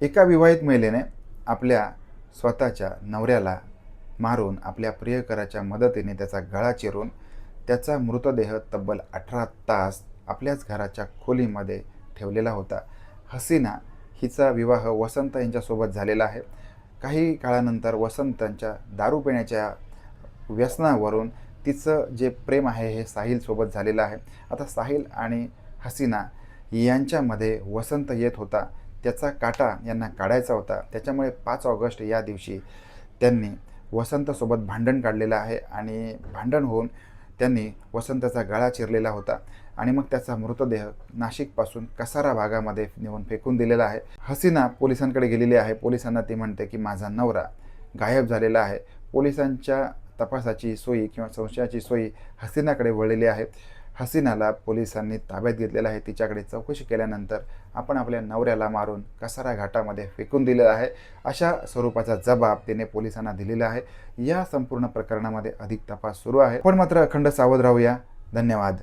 एका विवाहित महिलेने आपल्या स्वतःच्या नवऱ्याला मारून आपल्या प्रियकराच्या मदतीने त्याचा गळा चिरून त्याचा मृतदेह तब्बल 18 तास आपल्याच घराच्या खोलीमध्ये ठेवलेला होता. हसीना हिचा विवाह वसंत यांच्यासोबत झालेला आहे. काही काळानंतर वसंतच्या दारू पिण्याच्या व्यसनावरून तिचं जे प्रेम आहे हे साहिलसोबत झालेलं आहे. आता साहिल आणि हसीना यांच्यामध्ये वसंत येत होता, त्याचा काटा यांना काढायचा होता. त्याच्यामुळे 5 ऑगस्ट या दिवशी त्यांनी वसंतसोबत भांडण काढलेलं आहे आणि भांडण होऊन त्यांनी वसंतचा गळा चिरलेला होता आणि मग त्याचा मृतदेह नाशिकपासून कसारा भागामध्ये नेऊन फेकून दिलेला आहे. हसीना पोलिसांकडे गेलेली आहे. पोलिसांना ती म्हणते की माझा नवरा गायब झालेला आहे. पोलिसांच्या तपासाची सोयी किंवा संशयाची सोयी हसीनाकडे वळलेली आहे. हसीनाला पोलिसांनी ताब्यात घेतलेलं आहे. तिच्याकडे चौकशी केल्यानंतर आपण आपल्या नवऱ्याला मारून कसारा घाटामध्ये फेकून दिलेला आहे अशा स्वरूपाचा जबाब तिने पोलिसांना दिलेला आहे. या संपूर्ण प्रकरणामध्ये अधिक तपास सुरू आहे. पण मात्र अखंड सावध राहूया. धन्यवाद.